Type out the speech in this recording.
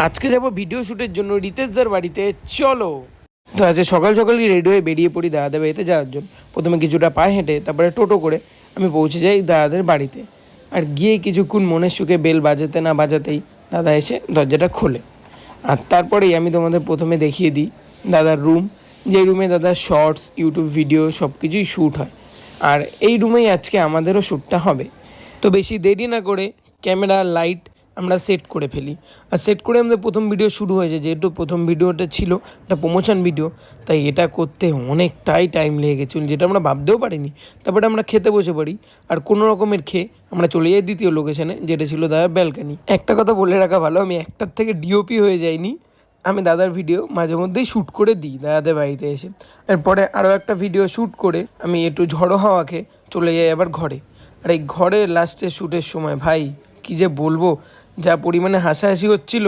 আজকে যাব ভিডিও শ্যুটের জন্য রিতেশদার বাড়িতে। চলো। তো আজকে সকাল সকালই রেডি হয়ে বেরিয়ে পড়ি দাদাদের বাড়িতে যাওয়ার জন্য। প্রথমে কিছুটা পায়ে হেঁটে তারপরে টোটো করে আমি পৌঁছে যাই দাদাদের বাড়িতে। আর গিয়ে কিছুক্ষণ মনের সুখে বেল বাজাতে না বাজাতেই দাদা এসে দরজাটা খোলে। আর তারপরেই আমি তোমাদের প্রথমে দেখিয়ে দিই দাদার রুম, যে রুমে দাদার শর্টস, ইউটিউব ভিডিও সব কিছুই শ্যুট হয়। আর এই রুমেই আজকে আমাদেরও শ্যুটটা হবে। তো বেশি দেরি না করে ক্যামেরা, লাইট আমরা সেট করে ফেলি। আর সেট করে আমাদের প্রথম ভিডিও শুরু হয়েছে। যেহেতু প্রথম ভিডিওটা ছিল একটা প্রমোশন ভিডিও, তাই এটা করতে অনেকটাই টাইম লেগে গেছিলো, যেটা আমরা ভাবতেও পারিনি। তারপরে আমরা খেতে বসে পড়ি, আর কোনো রকমের খেয়ে আমরা চলে যাই দ্বিতীয় লোকেশানে, যেটা ছিল দাদার ব্যালকানি। একটা কথা বলে রাখা ভালো, আমি একটার থেকে ডিওপি হয়ে যাইনি। আমি দাদার ভিডিও মাঝে মধ্যেই শ্যুট করে দিই দাদাদের বাড়িতে এসে। এরপরে আরও একটা ভিডিও শ্যুট করে আমি একটু ঝড়ো হাওয়া খেয়ে চলে যাই আবার ঘরে। আর এই ঘরে লাস্টের শ্যুটের সময় ভাই কী যে বলবো, যা পরিমাণে হাসাহাসি হচ্ছিল।